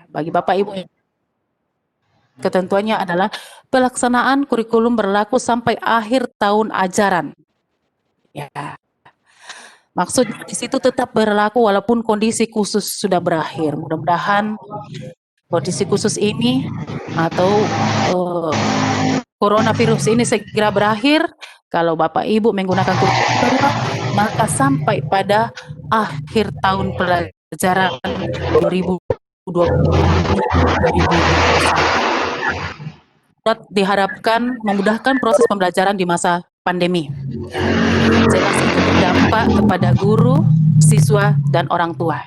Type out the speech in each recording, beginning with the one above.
bagi Bapak Ibu, ketentuannya adalah pelaksanaan kurikulum berlaku sampai akhir tahun ajaran. Ya, maksudnya di situ tetap berlaku walaupun kondisi khusus sudah berakhir. Mudah-mudahan kondisi khusus ini atau coronavirus ini segera berakhir. Kalau Bapak Ibu menggunakan kurikulum darurat, maka sampai pada akhir tahun pelajaran 2020-2021 diharapkan memudahkan proses pembelajaran di masa pandemi. Jelas itu berdampak kepada guru, siswa, dan orang tua.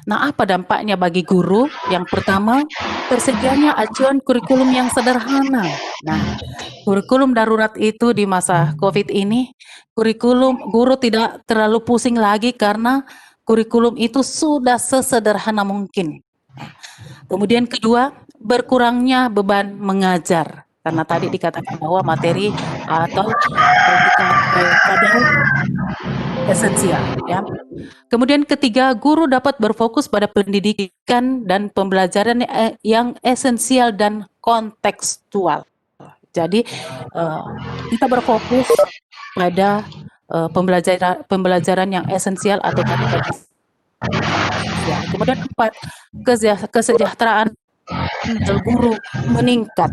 Nah, apa dampaknya bagi guru? Yang pertama, tersedianya acuan kurikulum yang sederhana. Nah, kurikulum darurat itu di masa COVID ini, kurikulum guru tidak terlalu pusing lagi karena kurikulum itu sudah sesederhana mungkin. Kemudian kedua, berkurangnya beban mengajar. Karena tadi dikatakan bahwa materi atau esensial, ya. Kemudian ketiga, guru dapat berfokus pada pendidikan dan pembelajaran yang esensial dan kontekstual. Jadi kita berfokus pada pembelajaran yang esensial atau kemudian empat, kesejahteraan guru meningkat.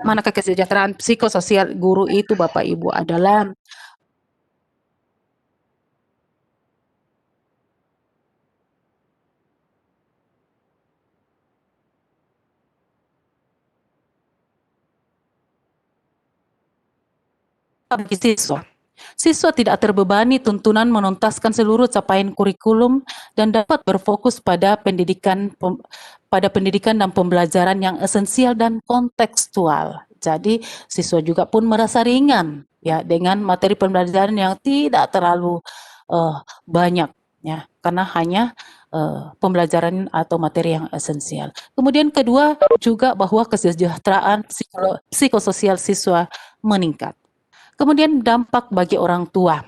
Manakah kesejahteraan psikososial guru itu Bapak Ibu adalah bagi siswa. Siswa tidak terbebani tuntunan menuntaskan seluruh capaian kurikulum dan dapat berfokus pada pendidikan dan pembelajaran yang esensial dan kontekstual. Jadi siswa juga pun merasa ringan ya dengan materi pembelajaran yang tidak terlalu banyak ya, karena hanya pembelajaran atau materi yang esensial. Kemudian kedua juga bahwa kesejahteraan psikososial siswa meningkat. Kemudian dampak bagi orang tua.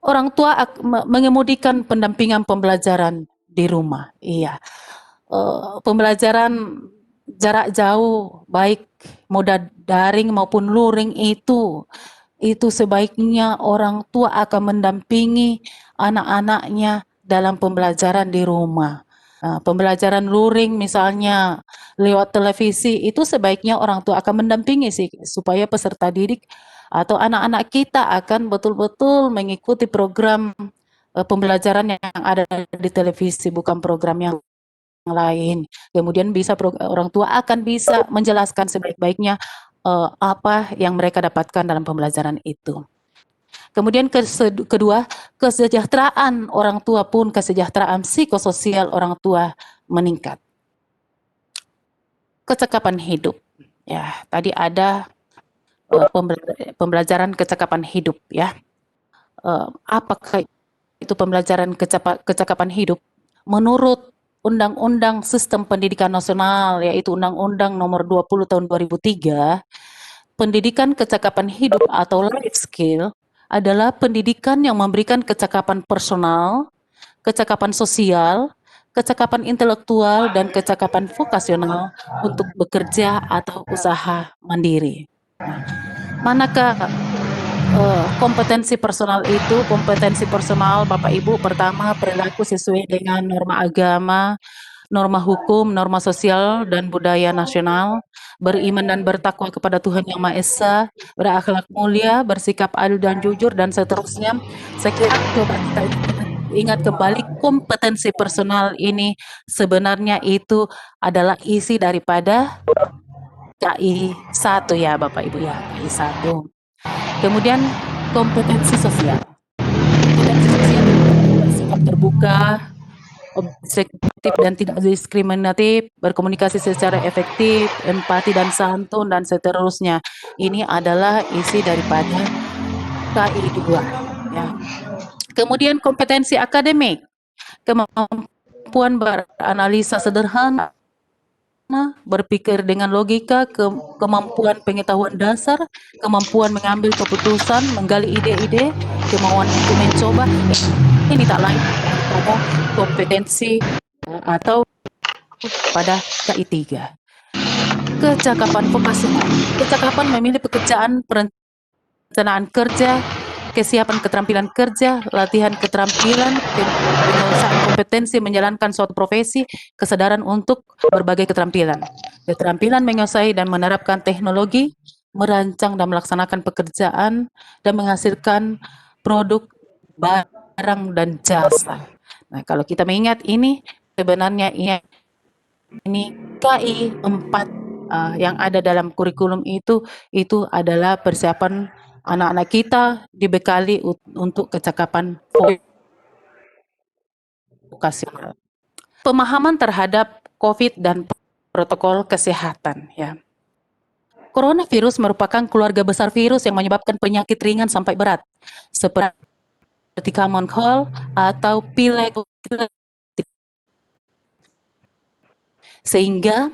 Orang tua mengemudikan pendampingan pembelajaran di rumah. Iya, pembelajaran jarak jauh, baik moda daring maupun luring itu sebaiknya orang tua akan mendampingi anak-anaknya dalam pembelajaran di rumah. Pembelajaran luring misalnya lewat televisi itu sebaiknya orang tua akan mendampingi sih supaya peserta didik atau anak-anak kita akan betul-betul mengikuti program pembelajaran yang ada di televisi, bukan program yang lain. Kemudian orang tua akan bisa menjelaskan sebaik-baiknya apa yang mereka dapatkan dalam pembelajaran itu. Kemudian kedua, kesejahteraan orang tua pun, kesejahteraan psikososial orang tua meningkat. Kecakapan hidup. Ya, tadi ada pembelajaran kecakapan hidup ya. Apakah itu pembelajaran kecakapan hidup? Menurut Undang-Undang Sistem Pendidikan Nasional, yaitu Undang-Undang Nomor 20 Tahun 2003, pendidikan kecakapan hidup atau life skill adalah pendidikan yang memberikan kecakapan personal, kecakapan sosial, kecakapan intelektual, dan kecakapan vokasional untuk bekerja atau usaha mandiri. Manakah kompetensi personal itu? Kompetensi personal Bapak Ibu, pertama perilaku sesuai dengan norma agama, norma hukum, norma sosial dan budaya nasional, beriman dan bertakwa kepada Tuhan Yang Maha Esa, berakhlak mulia, bersikap adil dan jujur, dan seterusnya. Saya kira coba kita ingat kembali kompetensi personal ini sebenarnya itu adalah isi daripada KI 1 ya Bapak Ibu ya, KI 1. Kemudian kompetensi sosial. Kompetensi sosial bersikap terbuka, objektif dan tidak diskriminatif, berkomunikasi secara efektif, empati dan santun, dan seterusnya. Ini adalah isi daripada KI 2. Ya. Kemudian kompetensi akademik, kemampuan beranalisa sederhana, berpikir dengan logika, kemampuan pengetahuan dasar, kemampuan mengambil keputusan, menggali ide-ide, kemauan untuk mencoba. Ini tak lain daripada kompetensi atau pada KI3. Kecakapan vokasional. Kecakapan memilih pekerjaan, perencanaan kerja, kesiapan keterampilan kerja, latihan keterampilan, penyelesaian kompetensi menjalankan suatu profesi, kesadaran untuk berbagai keterampilan. Keterampilan menguasai dan menerapkan teknologi, merancang dan melaksanakan pekerjaan, dan menghasilkan produk, barang, dan jasa. Nah, kalau kita mengingat ini, sebenarnya ini KI 4 yang ada dalam kurikulum itu adalah persiapan anak-anak kita dibekali untuk kecakapan vokasional. Pemahaman terhadap COVID dan protokol kesehatan ya. Coronavirus merupakan keluarga besar virus yang menyebabkan penyakit ringan sampai berat seperti common cold atau pilek, sehingga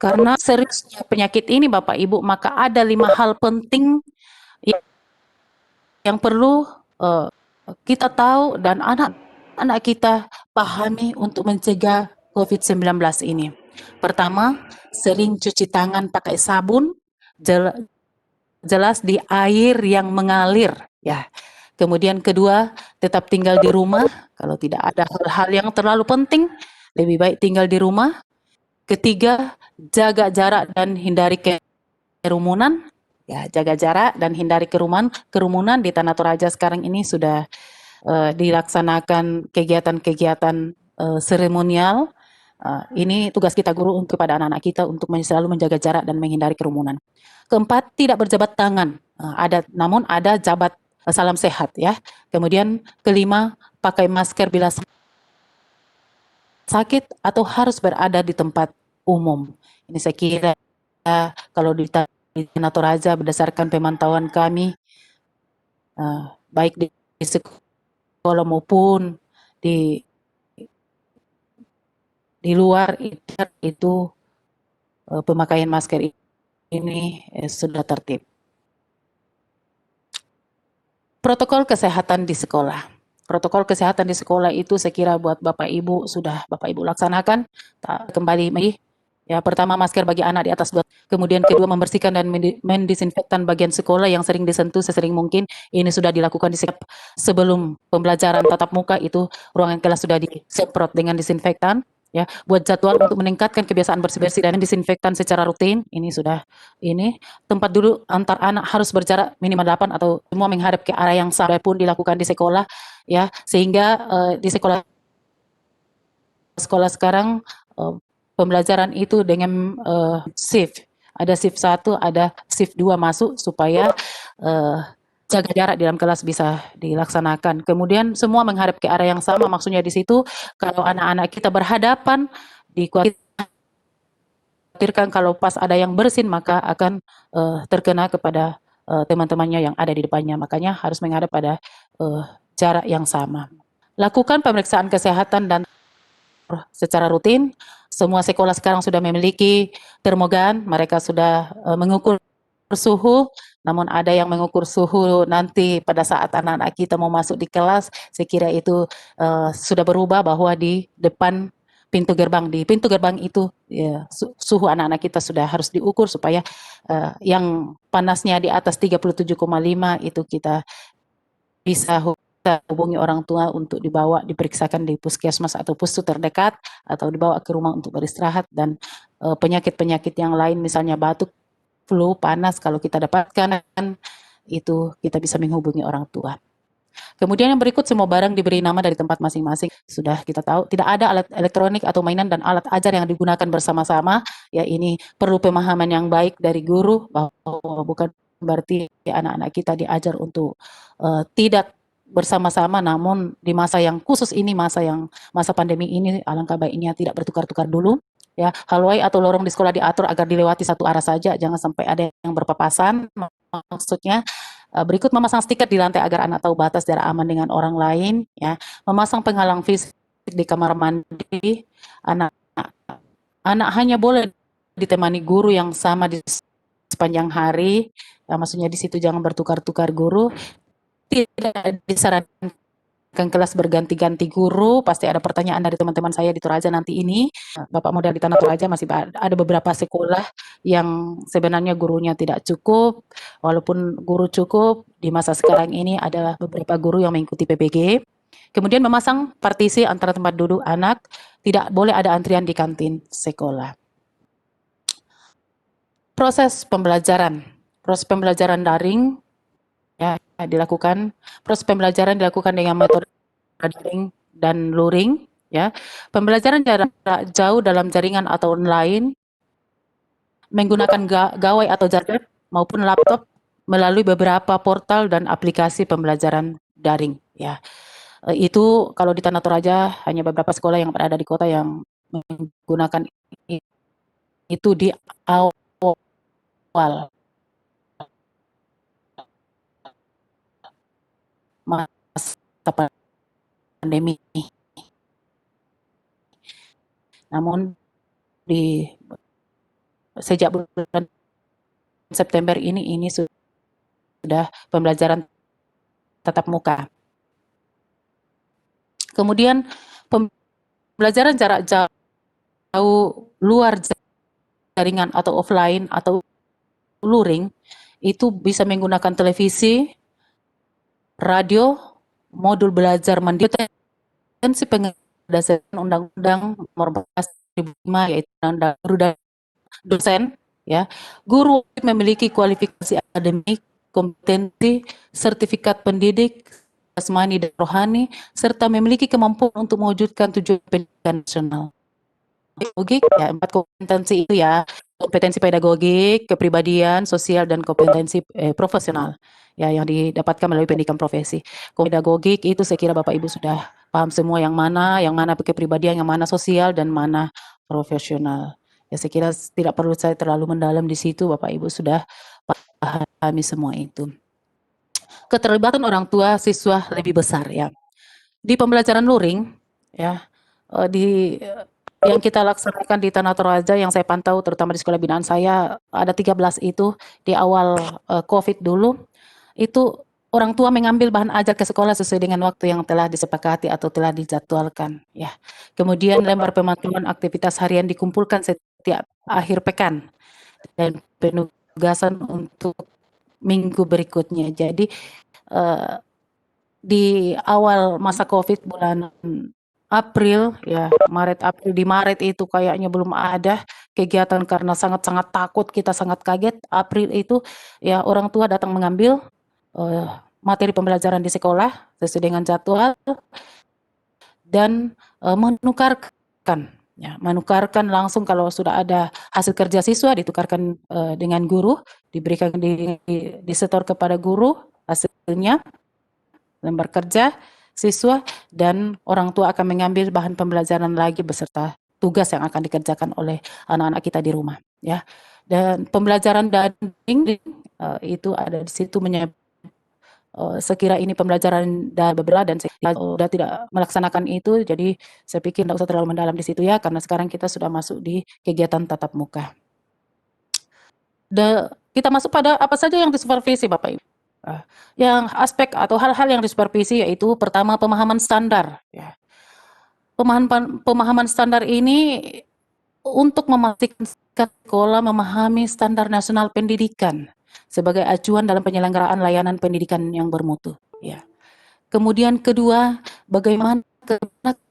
karena seriusnya penyakit ini Bapak Ibu, maka ada 5 hal penting yang perlu kita tahu dan anak-anak kita pahami untuk mencegah COVID-19 ini. Pertama, sering cuci tangan pakai sabun, jelas di air yang mengalir ya. Kemudian kedua, tetap tinggal di rumah. Kalau tidak ada hal-hal yang terlalu penting, lebih baik tinggal di rumah. Ketiga, jaga jarak dan hindari kerumunan. Ya, jaga jarak dan hindari kerumunan di Tanah Toraja sekarang ini sudah dilaksanakan kegiatan-kegiatan seremonial. Ini tugas kita guru untuk kepada anak-anak kita untuk selalu menjaga jarak dan menghindari kerumunan. Keempat, tidak berjabat tangan. Namun ada jabat salam sehat ya. Kemudian kelima, pakai masker bila sakit atau harus berada di tempat umum. Ini saya kira kalau di Tanah Toraja berdasarkan pemantauan kami, baik di sekolah maupun di luar itu pemakaian masker ini sudah tertib. Protokol kesehatan di sekolah. Protokol kesehatan di sekolah itu saya kira buat Bapak Ibu sudah Bapak Ibu laksanakan. Kembali ya, pertama masker bagi anak di atas 2. Kemudian kedua membersihkan dan mendisinfektan bagian sekolah yang sering disentuh sesering mungkin. Ini sudah dilakukan sebelum pembelajaran tatap muka, itu ruangan kelas sudah disemprot dengan disinfektan. Ya, buat jadwal untuk meningkatkan kebiasaan bersih-bersih dan disinfektan secara rutin, ini sudah tempat duduk antar anak harus berjarak minimal 8 atau semua menghadap ke arah yang sama pun dilakukan di sekolah ya, sehingga di sekolah sekarang pembelajaran itu dengan shift. Ada shift 1, ada shift 2 masuk supaya jaga jarak di dalam kelas bisa dilaksanakan. Kemudian semua menghadap ke arah yang sama, maksudnya di situ kalau anak-anak kita berhadapan, dikhawatirkan kalau pas ada yang bersin maka akan terkena kepada teman-temannya yang ada di depannya. Makanya harus menghadap pada jarak yang sama. Lakukan pemeriksaan kesehatan dan secara rutin. Semua sekolah sekarang sudah memiliki termogan, mereka sudah mengukur suhu, namun ada yang mengukur suhu nanti pada saat anak-anak kita mau masuk di kelas. Saya kira itu sudah berubah bahwa di depan pintu gerbang, di pintu gerbang itu ya, suhu anak-anak kita sudah harus diukur supaya yang panasnya di atas 37,5 itu kita bisa hubungi orang tua untuk dibawa diperiksakan di puskesmas atau pustu terdekat, atau dibawa ke rumah untuk beristirahat. Dan penyakit-penyakit yang lain misalnya batuk, flu, panas, kalau kita dapatkan itu kita bisa menghubungi orang tua. Kemudian yang berikut, semua barang diberi nama dari tempat masing-masing. Sudah kita tahu tidak ada alat elektronik atau mainan dan alat ajar yang digunakan bersama-sama. Ya, ini perlu pemahaman yang baik dari guru bahwa bukan berarti anak-anak kita diajar untuk tidak bersama-sama, namun di masa yang khusus ini, masa pandemi ini, alangkah baiknya tidak bertukar-tukar dulu. Ya, hallway atau lorong di sekolah diatur agar dilewati satu arah saja, jangan sampai ada yang berpapasan. Maksudnya berikut, memasang stiker di lantai agar anak tahu batas jarak aman dengan orang lain. Ya, memasang penghalang fisik di kamar mandi. Anak hanya boleh ditemani guru yang sama di sepanjang hari. Maksudnya di situ jangan bertukar-tukar guru. Tidak disarankan kelas berganti-ganti guru, pasti ada pertanyaan dari teman-teman saya di Toraja nanti ini. Bapak model di Tanah Toraja masih ada beberapa sekolah yang sebenarnya gurunya tidak cukup, walaupun guru cukup, di masa sekarang ini ada beberapa guru yang mengikuti PPG. Kemudian memasang partisi antara tempat duduk anak, tidak boleh ada antrian di kantin sekolah. Proses pembelajaran daring ya dilakukan. Proses pembelajaran dilakukan dengan metode daring dan luring. Ya, pembelajaran jarak jauh dalam jaringan atau online menggunakan gawai atau tablet maupun laptop melalui beberapa portal dan aplikasi pembelajaran daring. Ya, itu kalau di Tanah Toraja hanya beberapa sekolah yang berada di kota yang menggunakan itu di awal masa pandemi. Namun sejak bulan September ini sudah pembelajaran tatap muka. Kemudian pembelajaran jarak jauh luar jaringan atau offline atau luring itu bisa menggunakan televisi, radio, modul belajar mandiri, potensi berdasarkan Undang-Undang Nomor 14 2005 yaitu Undang-Undang Guru dan Dosen. Ya, guru memiliki kualifikasi akademik, kompetensi, sertifikat pendidik, jasmani dan rohani, serta memiliki kemampuan untuk mewujudkan tujuan pendidikan nasional. Pedagogik ya 4 kompetensi itu ya, kompetensi pedagogik, kepribadian, sosial dan kompetensi profesional ya yang didapatkan melalui pendidikan profesi. Pedagogik itu saya kira Bapak Ibu sudah paham semua yang mana kepribadian, yang mana sosial dan mana profesional. Ya saya kira tidak perlu saya terlalu mendalam di situ, Bapak Ibu sudah pahami semua itu. Keterlibatan orang tua siswa lebih besar ya. Di pembelajaran luring ya yang kita laksanakan di Tanah Toraja yang saya pantau terutama di sekolah binaan saya ada 13 itu di awal COVID dulu itu orang tua mengambil bahan ajar ke sekolah sesuai dengan waktu yang telah disepakati atau telah dijadwalkan ya. Kemudian lembar pemantauan aktivitas harian dikumpulkan setiap akhir pekan dan penugasan untuk minggu berikutnya. Jadi di awal masa COVID bulan April ya, di Maret itu kayaknya belum ada kegiatan karena sangat-sangat takut, kita sangat kaget. April itu ya orang tua datang mengambil materi pembelajaran di sekolah sesuai dengan jadwal dan menukarkan langsung kalau sudah ada hasil kerja siswa ditukarkan dengan guru, diberikan disetor kepada guru hasilnya lembar kerja siswa dan orang tua akan mengambil bahan pembelajaran lagi beserta tugas yang akan dikerjakan oleh anak-anak kita di rumah ya. Dan pembelajaran daring itu ada di situ sekira ini pembelajaran berbeda dan saya sudah tidak melaksanakan itu, jadi saya pikir tidak usah terlalu mendalam di situ ya karena sekarang kita sudah masuk di kegiatan tatap muka. Kita masuk pada apa saja yang disupervisi Bapak Ibu. Yang aspek atau hal-hal yang disupervisi yaitu pertama pemahaman standar. Ya. Pemahaman standar ini untuk memastikan sekolah memahami standar nasional pendidikan sebagai acuan dalam penyelenggaraan layanan pendidikan yang bermutu. Ya. Kemudian kedua, bagaimana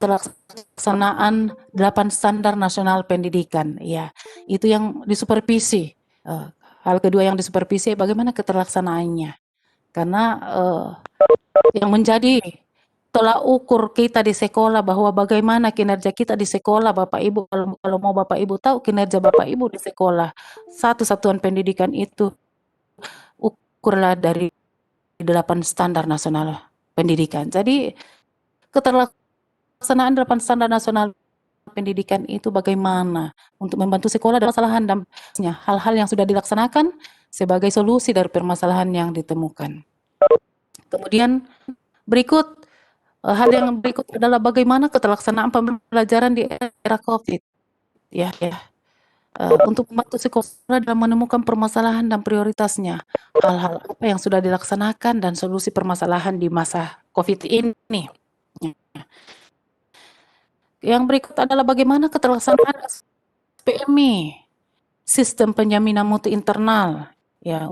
pelaksanaan 8 standar nasional pendidikan. Ya, itu yang disupervisi. Hal kedua yang disupervisi bagaimana keterlaksanaannya. Karena yang menjadi tolak ukur kita di sekolah bahwa bagaimana kinerja kita di sekolah Bapak Ibu, kalau mau Bapak Ibu tahu kinerja Bapak Ibu di sekolah, satu satuan pendidikan itu ukurlah dari 8 standar nasional pendidikan. Jadi keterlaksanaan 8 standar nasional pendidikan itu bagaimana untuk membantu sekolah dalam permasalahan dan hal-hal yang sudah dilaksanakan sebagai solusi dari permasalahan yang ditemukan. Kemudian berikut hal yang berikut adalah bagaimana keterlaksanaan pembelajaran di era COVID ya. Untuk membantu sekolah dalam menemukan permasalahan dan prioritasnya, hal-hal apa yang sudah dilaksanakan dan solusi permasalahan di masa COVID ini. Yang berikut adalah bagaimana keterlaksanaan SPMI, sistem penjaminan mutu internal, ya,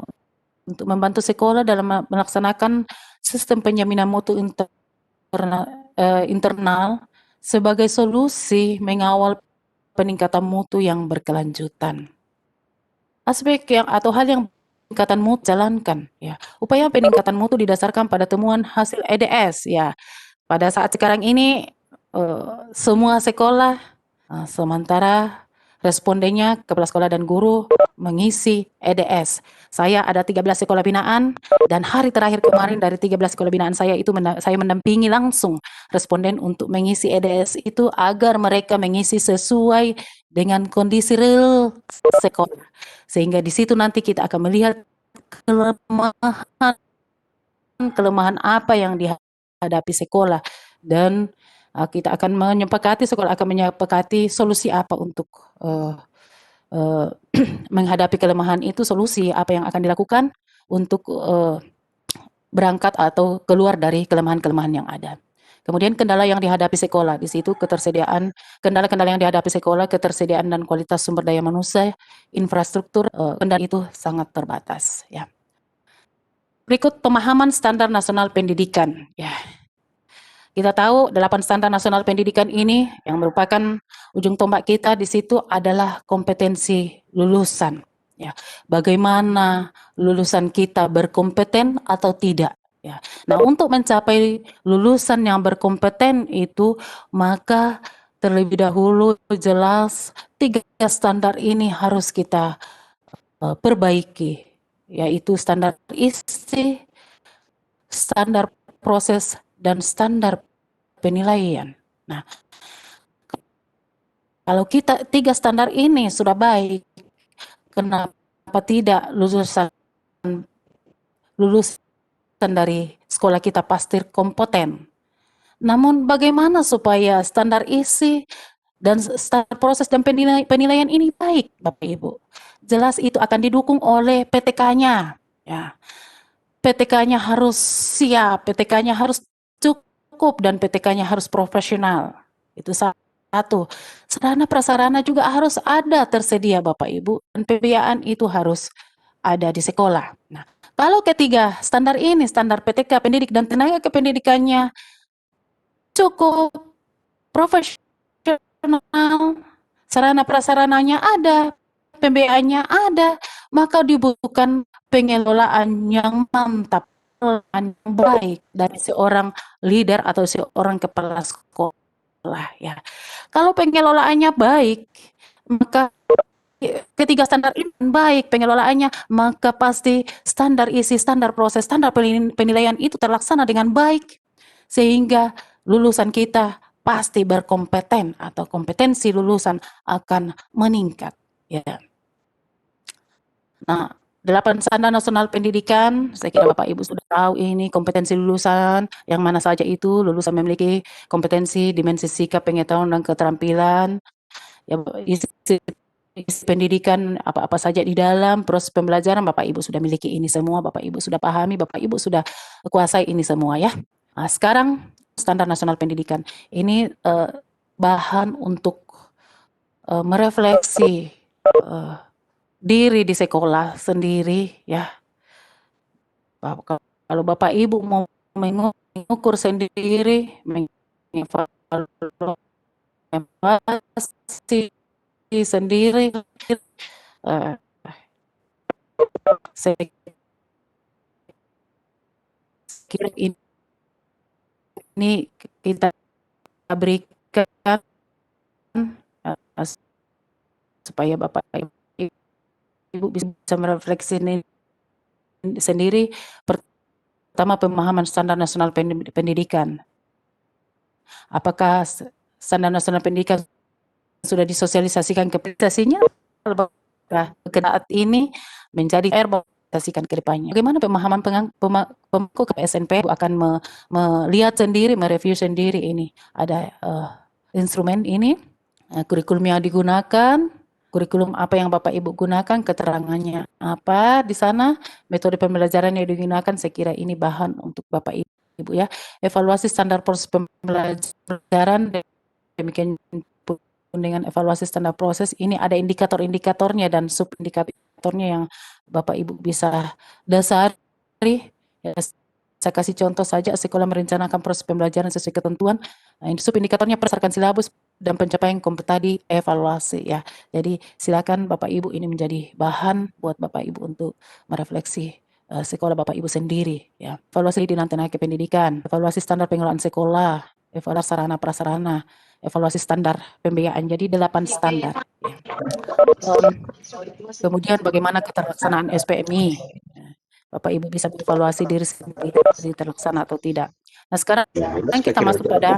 untuk membantu sekolah dalam melaksanakan sistem penjaminan mutu internal sebagai solusi mengawal peningkatan mutu yang berkelanjutan. Aspek atau hal yang peningkatan mutu jalankan, ya. Upaya peningkatan mutu didasarkan pada temuan hasil EDS, ya. Pada saat sekarang ini semua sekolah, sementara respondennya kepala sekolah dan guru mengisi EDS. Saya ada 13 sekolah binaan dan hari terakhir kemarin dari 13 sekolah binaan saya itu saya mendampingi langsung responden untuk mengisi EDS itu agar mereka mengisi sesuai dengan kondisi real sekolah. Sehingga di situ nanti kita akan melihat kelemahan apa yang dihadapi sekolah dan kita akan sekolah akan menyepakati solusi apa untuk menghadapi kelemahan itu, solusi apa yang akan dilakukan untuk berangkat atau keluar dari kelemahan-kelemahan yang ada. Kemudian kendala yang dihadapi sekolah, di situ kendala-kendala yang dihadapi sekolah, ketersediaan dan kualitas sumber daya manusia, infrastruktur, kendala itu sangat terbatas. Ya. Berikut pemahaman standar nasional pendidikan. Ya. Kita tahu 8 standar nasional pendidikan ini yang merupakan ujung tombak kita di situ adalah kompetensi lulusan. Ya, bagaimana lulusan kita berkompeten atau tidak. Ya. Nah, untuk mencapai lulusan yang berkompeten itu, maka terlebih dahulu jelas 3 standar ini harus kita perbaiki, yaitu standar isi, standar proses, dan standar penilaian. Nah, kalau kita 3 standar ini sudah baik, kenapa tidak lulusan dari sekolah kita pasti kompeten. Namun bagaimana supaya standar isi dan standar proses dan penilaian ini baik, Bapak Ibu? Jelas itu akan didukung oleh PTK-nya. Ya. PTK-nya harus siap, PTK-nya harus cukup, dan PTK-nya harus profesional. Itu satu. Sarana prasarana juga harus ada tersedia, Bapak Ibu, dan pembiayaan itu harus ada di sekolah. Nah, kalau ketiga standar ini, standar PTK, pendidik dan tenaga kependidikannya cukup profesional, sarana prasarananya ada, pembiayaannya ada, maka dibutuhkan pengelolaan yang mantap, yang baik dari seorang leader atau seorang kepala sekolah, ya. Kalau pengelolaannya baik, maka ketiga standar ini baik pengelolaannya, maka pasti standar isi, standar proses, standar penilaian itu terlaksana dengan baik, sehingga lulusan kita pasti berkompeten atau kompetensi lulusan akan meningkat. Ya. Nah, 8 standar nasional pendidikan, saya kira Bapak Ibu sudah tahu ini kompetensi lulusan, yang mana saja itu lulusan memiliki kompetensi, dimensi sikap, pengetahuan, dan keterampilan. Ya, isi pendidikan apa-apa saja di dalam proses pembelajaran, Bapak Ibu sudah miliki ini semua, Bapak Ibu sudah pahami, Bapak Ibu sudah kuasai ini semua, ya. Nah, sekarang standar nasional pendidikan ini bahan untuk merefleksi diri di sekolah sendiri, ya. Kalau Bapak Ibu mau mengukur sendiri, mengevaluasi sendiri, saya kira ini kita berikan supaya Bapak Ibu bisa merefleksi sendiri. Pertama, pemahaman standar nasional pendidikan. Apakah standar nasional pendidikan sudah disosialisasikan kepentingannya? Saat ini menjadi kasihkan ke depannya. Bagaimana pemahaman pemangku ke SNP akan melihat sendiri, mereview sendiri ini. Ada instrumen ini, kurikulum yang digunakan, kurikulum apa yang Bapak Ibu gunakan, keterangannya apa di sana, metode pembelajaran yang digunakan, saya kira ini bahan untuk Bapak Ibu Ibu ya. Evaluasi standar proses pembelajaran, demikian pun dengan evaluasi standar proses, ini ada indikator-indikatornya dan sub-indikatornya yang Bapak Ibu bisa dasari. Ya, saya kasih contoh saja, sekolah merencanakan proses pembelajaran sesuai ketentuan. Nah, sub-indikatornya berdasarkan silabus dan pencapaian kompetisi evaluasi ya. Jadi silakan Bapak Ibu ini menjadi bahan buat Bapak Ibu untuk merefleksi sekolah Bapak Ibu sendiri ya. Evaluasi dinas tenaga pendidikan, evaluasi standar pengelolaan sekolah, evaluasi sarana prasarana, evaluasi standar pembiayaan. Jadi 8 standar ya. Kemudian bagaimana keterlaksanaan SPMI. Bapak Ibu bisa evaluasi diri sendiri terlaksana atau tidak. Nah, sekarang kita masuk pada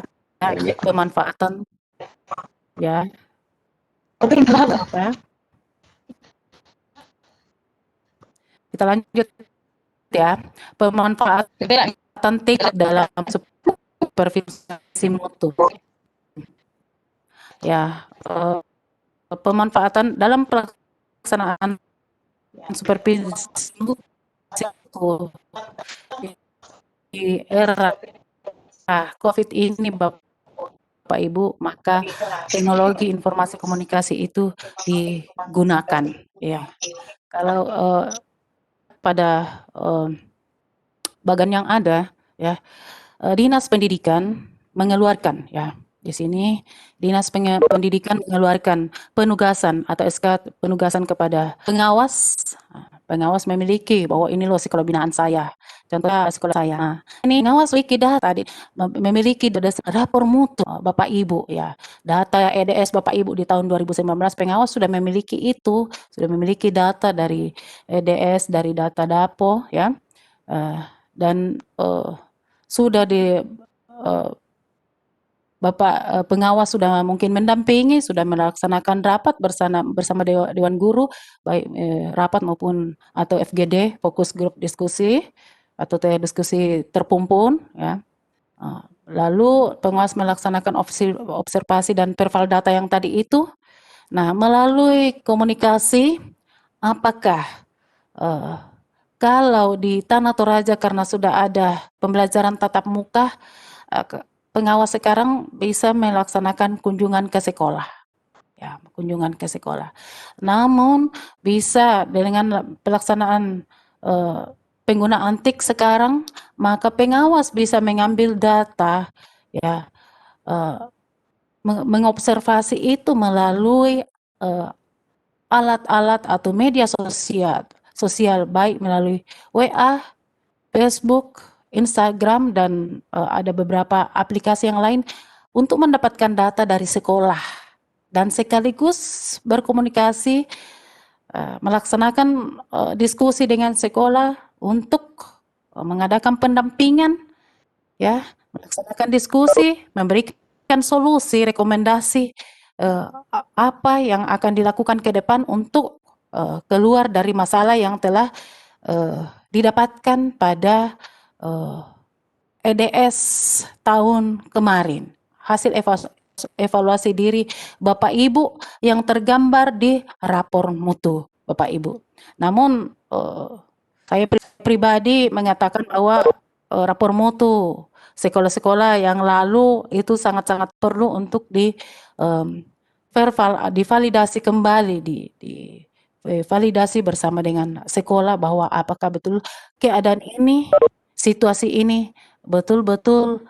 pemanfaatan ya. Apa? Kita lanjut ya. Pemanfaatan TIK dalam supervisi mutu. Ya, pemanfaatan dalam pelaksanaan supervisi mutu di era COVID ini Bapak Ibu, maka teknologi informasi komunikasi itu digunakan ya. Kalau pada bagan yang ada ya, Dinas Pendidikan mengeluarkan ya. Di sini Dinas Pendidikan mengeluarkan penugasan atau SK penugasan kepada pengawas. Pengawas memiliki bahwa ini loh sekolah binaan saya. Contohnya sekolah saya. Ini pengawas wiki data memiliki rapor mutu Bapak Ibu ya. Data EDS Bapak Ibu di tahun 2019 pengawas sudah memiliki itu, sudah memiliki data dari EDS, dari data Dapo ya. Dan sudah di Bapak pengawas sudah mungkin mendampingi, sudah melaksanakan rapat bersama Dewan Guru, baik rapat maupun atau FGD, fokus grup diskusi atau diskusi terpumpun ya. Lalu pengawas melaksanakan observasi dan perval data yang tadi itu. Nah, melalui komunikasi, apakah kalau di Tanah Toraja karena sudah ada pembelajaran tatap muka, pengawas sekarang bisa melaksanakan kunjungan ke sekolah. Ya, kunjungan ke sekolah. Namun bisa dengan pelaksanaan penggunaan TIK sekarang, maka pengawas bisa mengambil data ya, mengobservasi itu melalui alat-alat atau media sosial baik melalui WA, Facebook, Instagram, dan ada beberapa aplikasi yang lain untuk mendapatkan data dari sekolah dan sekaligus berkomunikasi, melaksanakan diskusi dengan sekolah untuk mengadakan pendampingan, ya, melaksanakan diskusi, memberikan solusi, rekomendasi apa yang akan dilakukan ke depan untuk keluar dari masalah yang telah didapatkan pada EDS tahun kemarin. Hasil evaluasi diri Bapak Ibu yang tergambar di rapor mutu Bapak Ibu. Namun saya pribadi mengatakan bahwa rapor mutu sekolah-sekolah yang lalu itu sangat-sangat perlu untuk divalidasi kembali, validasi bersama dengan sekolah bahwa apakah betul keadaan ini, situasi ini betul-betul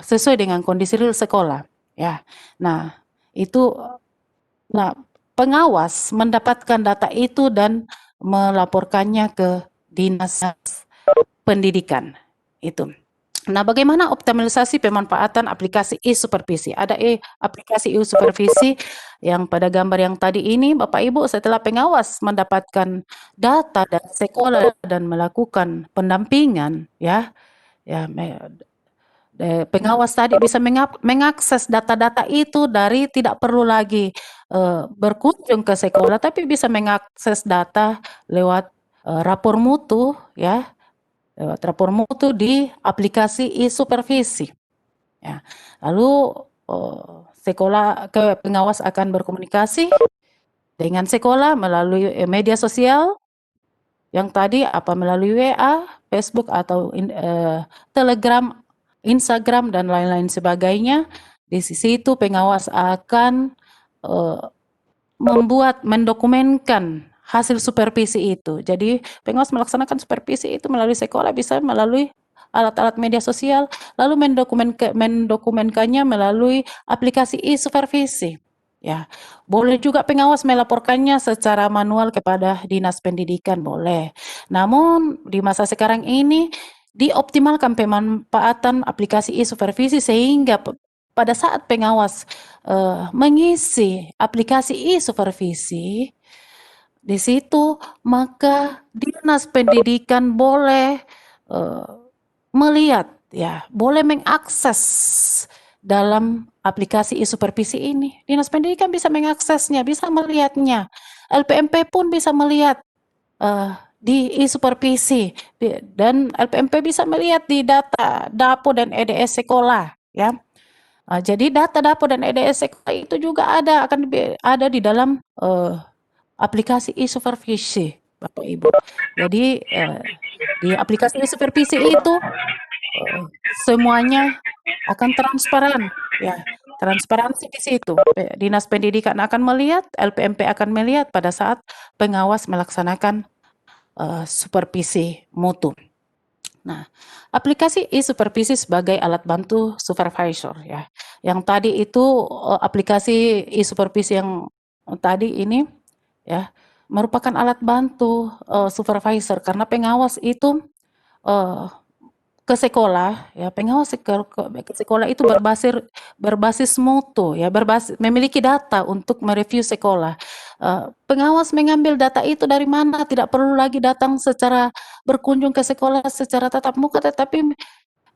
sesuai dengan kondisi real sekolah ya. Nah, itu pengawas mendapatkan data itu dan melaporkannya ke Dinas Pendidikan itu. Nah, bagaimana optimalisasi pemanfaatan aplikasi e-supervisi? Ada aplikasi e-supervisi yang pada gambar yang tadi ini, Bapak Ibu, setelah pengawas mendapatkan data dari sekolah dan melakukan pendampingan, ya, pengawas tadi bisa mengakses data-data itu dari tidak perlu lagi berkunjung ke sekolah, tapi bisa mengakses data lewat rapor mutu, ya. Lewat rapor mutu di aplikasi e-supervisi. Ya. Lalu sekolah pengawas akan berkomunikasi dengan sekolah melalui media sosial Yang tadi apa melalui WA, Facebook atau Telegram, Instagram dan lain-lain sebagainya. Di situ pengawas akan mendokumenkan hasil supervisi itu. Jadi pengawas melaksanakan supervisi itu melalui sekolah, bisa melalui alat-alat media sosial, lalu mendokumenkannya melalui aplikasi e-supervisi. Ya, boleh juga pengawas melaporkannya secara manual kepada Dinas Pendidikan, boleh. Namun di masa sekarang ini dioptimalkan pemanfaatan aplikasi e-supervisi sehingga pada saat pengawas mengisi aplikasi e-supervisi, di situ maka Dinas Pendidikan boleh melihat, ya, boleh mengakses dalam aplikasi e-supervisi ini. Dinas Pendidikan bisa mengaksesnya, bisa melihatnya. LPMP pun bisa melihat di e-supervisi dan LPMP bisa melihat di data DAPO dan EDS sekolah, ya. Jadi data DAPO dan EDS sekolah itu juga akan ada di dalam aplikasi e-supervisi, Bapak Ibu. Jadi di aplikasi e-supervisi itu semuanya akan transparan, ya. Transparansi di situ. Dinas Pendidikan akan melihat, LPMP akan melihat pada saat pengawas melaksanakan supervisi mutu. Nah, aplikasi e-supervisi sebagai alat bantu supervisor, ya. Yang tadi itu aplikasi e-supervisi yang tadi ini, ya, merupakan alat bantu supervisor karena pengawas itu ke sekolah, ya, pengawas ke sekolah itu berbasis mutu, ya, memiliki data untuk mereview sekolah. Pengawas mengambil data itu dari mana, tidak perlu lagi datang secara berkunjung ke sekolah secara tatap muka, tetapi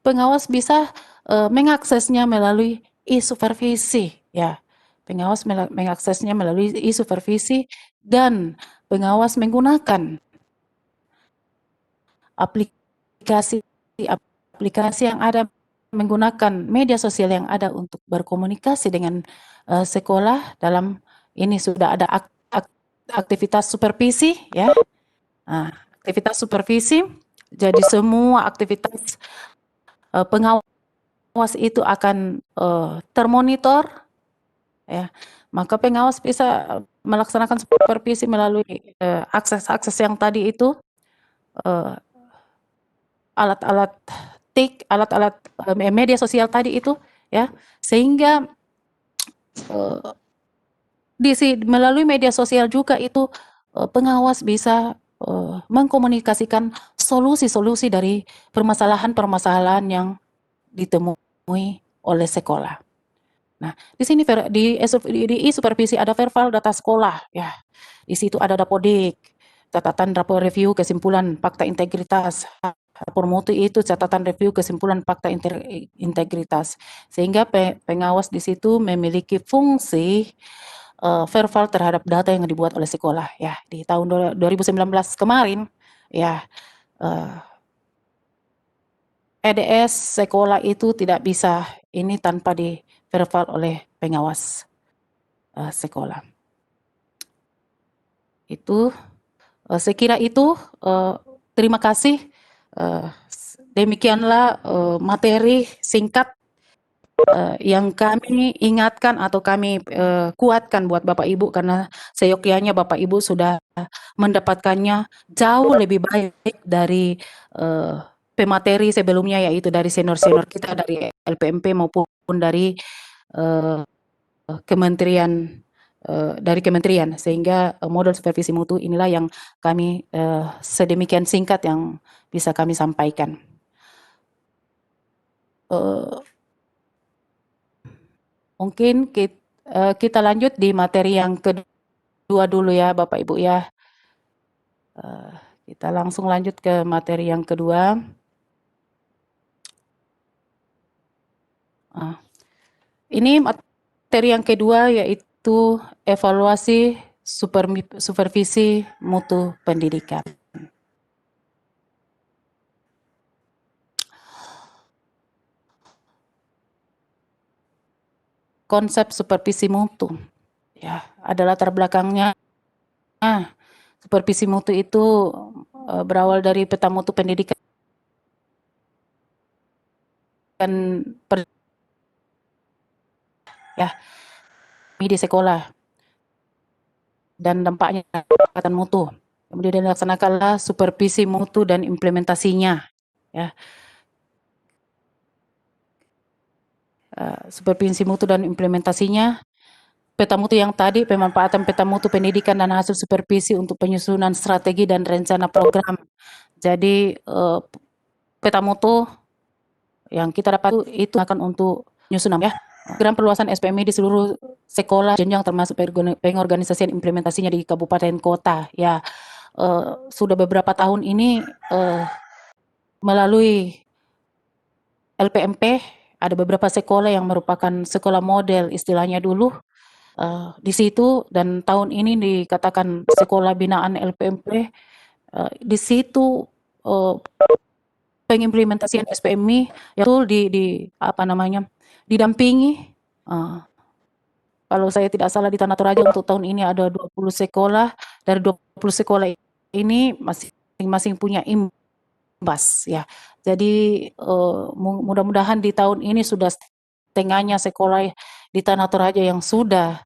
pengawas bisa mengaksesnya melalui e-supervisi, ya. Pengawas mengaksesnya melalui e-supervisi dan pengawas menggunakan aplikasi aplikasi yang ada, menggunakan media sosial yang ada untuk berkomunikasi dengan sekolah. Dalam ini sudah ada aktivitas supervisi, ya. Aktivitas supervisi, jadi semua aktivitas pengawas itu akan termonitor, ya. Maka pengawas bisa melaksanakan supervisi melalui akses-akses yang tadi itu, alat-alat TIK, alat-alat media sosial tadi itu, ya, sehingga melalui media sosial juga itu pengawas bisa mengkomunikasikan solusi-solusi dari permasalahan-permasalahan yang ditemui oleh sekolah. Nah, di sini di e-supervisi ada verbal data sekolah, ya. Di situ ada Dapodik, catatan rapor review kesimpulan fakta integritas. Rapor mutu itu catatan review kesimpulan fakta integritas. Sehingga pengawas di situ memiliki fungsi verbal terhadap data yang dibuat oleh sekolah, ya. Di tahun 2019 kemarin, ya, EDS sekolah itu tidak bisa ini tanpa di verbal oleh pengawas sekolah. Itu saya kira itu. Terima kasih. Demikianlah materi singkat yang kami ingatkan atau kami kuatkan buat Bapak Ibu, karena seyogyanya Bapak Ibu sudah mendapatkannya jauh lebih baik dari pemateri sebelumnya, yaitu dari senior-senior kita dari LPMP maupun dari kementerian, sehingga modul supervisi mutu inilah yang kami sedemikian singkat yang bisa kami sampaikan. Mungkin kita lanjut di materi yang kedua dulu, ya Bapak Ibu, ya. Kita langsung lanjut ke materi yang kedua. Ini materi yang kedua yaitu evaluasi supervisi mutu pendidikan. Konsep supervisi mutu, ya, adalah latar belakangnya. Supervisi mutu itu berawal dari peta mutu pendidikan ya di sekolah dan dampaknya pendekatan mutu. Kemudian dilaksanakanlah supervisi mutu dan implementasinya. Ya, supervisi mutu dan implementasinya. Peta mutu yang tadi, pemanfaatan peta mutu pendidikan dan hasil supervisi untuk penyusunan strategi dan rencana program. Jadi peta mutu yang kita dapat itu akan untuk penyusunan ya. Program perluasan SPMI di seluruh sekolah jenjang termasuk pengorganisasian implementasinya di kabupaten kota ya. Sudah beberapa tahun ini melalui LPMP ada beberapa sekolah yang merupakan sekolah model istilahnya dulu di situ, dan tahun ini dikatakan sekolah binaan LPMP. Di situ pengimplementasian SPMI itu didampingi. Kalau saya tidak salah di Tanah Toraja untuk tahun ini ada 20 sekolah. Dari 20 sekolah ini masing-masing punya imbas ya. Jadi mudah-mudahan di tahun ini sudah setengahnya sekolah di Tanah Toraja yang sudah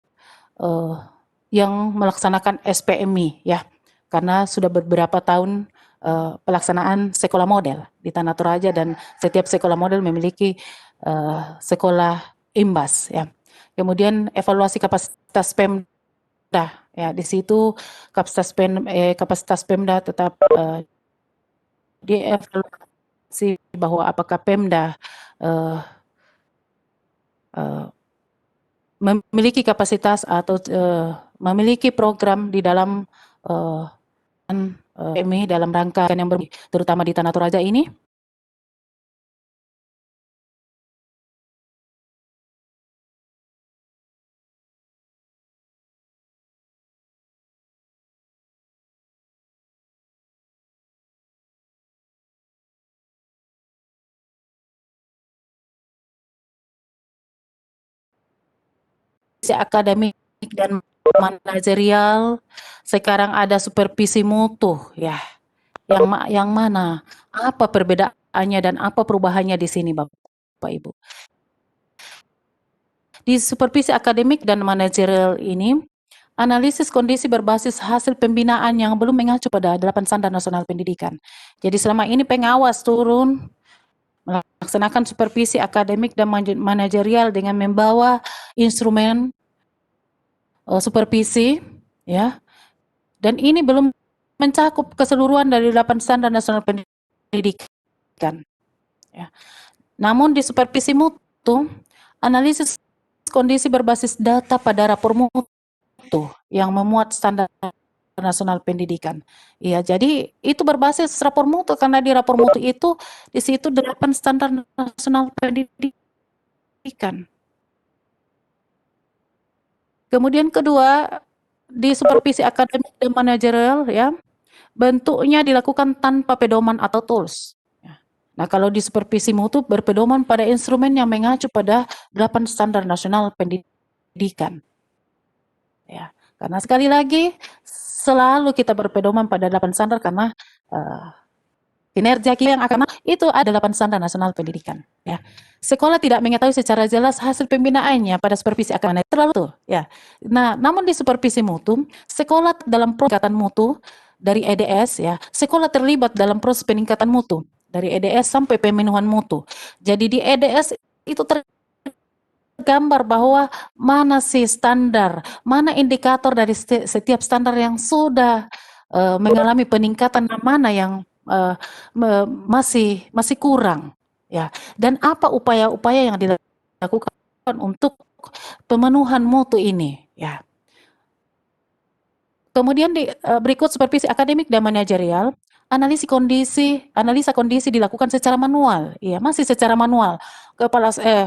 yang melaksanakan SPMI ya. Karena sudah beberapa tahun pelaksanaan sekolah model di Tanah Toraja, dan setiap sekolah model memiliki sekolah imbas ya. Kemudian evaluasi kapasitas Pemda ya, di situ kapasitas Pemda tetap dievaluasi bahwa apakah Pemda memiliki kapasitas atau memiliki program di dalam PMI dalam rangka yang terutama di Tanah Toraja ini. Akademik dan manajerial, sekarang ada supervisi mutu ya. Yang mana? Apa perbedaannya dan apa perubahannya di sini Bapak Ibu? Di supervisi akademik dan manajerial ini, analisis kondisi berbasis hasil pembinaan yang belum mengacu pada 8 standar nasional pendidikan. Jadi selama ini pengawas turun melaksanakan supervisi akademik dan manajerial dengan membawa instrumen supervisi ya, dan ini belum mencakup keseluruhan dari 8 standar nasional pendidikan ya. Namun di supervisi mutu, analisis kondisi berbasis data pada rapor mutu yang memuat standar nasional pendidikan. Iya, jadi itu berbasis rapor mutu, karena di rapor mutu itu di situ 8 standar nasional pendidikan. Kemudian kedua, di supervisi akademik dan manajerial ya, bentuknya dilakukan tanpa pedoman atau tools. Nah, kalau di supervisi mutu berpedoman pada instrumen yang mengacu pada 8 standar nasional pendidikan. Ya, karena sekali lagi selalu kita berpedoman pada 8 standar karena kinerja kita yang akan itu ada 8 standar nasional pendidikan ya. Sekolah tidak mengetahui secara jelas hasil pembinaannya pada supervisi akan terlalu tuh ya. Nah, namun di supervisi mutu, sekolah dalam peningkatan mutu dari EDS ya, sekolah terlibat dalam proses peningkatan mutu dari EDS sampai pemenuhan mutu. Jadi di EDS itu tergambar bahwa mana sih standar, mana indikator dari setiap standar yang sudah mengalami peningkatan, mana yang masih kurang ya, dan apa upaya-upaya yang dilakukan untuk pemenuhan mutu ini ya. Kemudian berikut supervisi akademik dan manajerial, analisa kondisi dilakukan secara manual ya, masih secara manual.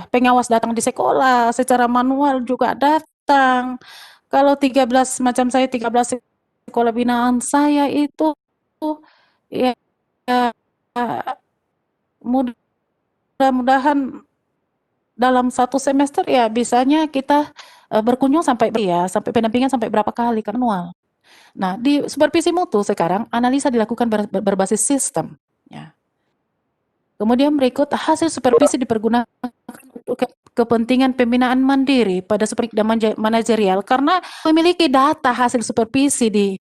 Pengawas datang di sekolah secara manual juga datang. Kalau 13 macam saya 13 sekolah binaan saya itu ya mudah-mudahan dalam satu semester ya bisanya kita berkunjung sampai pendampingan sampai berapa kali kan manual. Nah, di supervisi mutu sekarang analisa dilakukan berbasis sistem, ya. Kemudian berikut hasil supervisi dipergunakan untuk kepentingan pembinaan mandiri pada supervisi dan manajerial karena memiliki data hasil supervisi di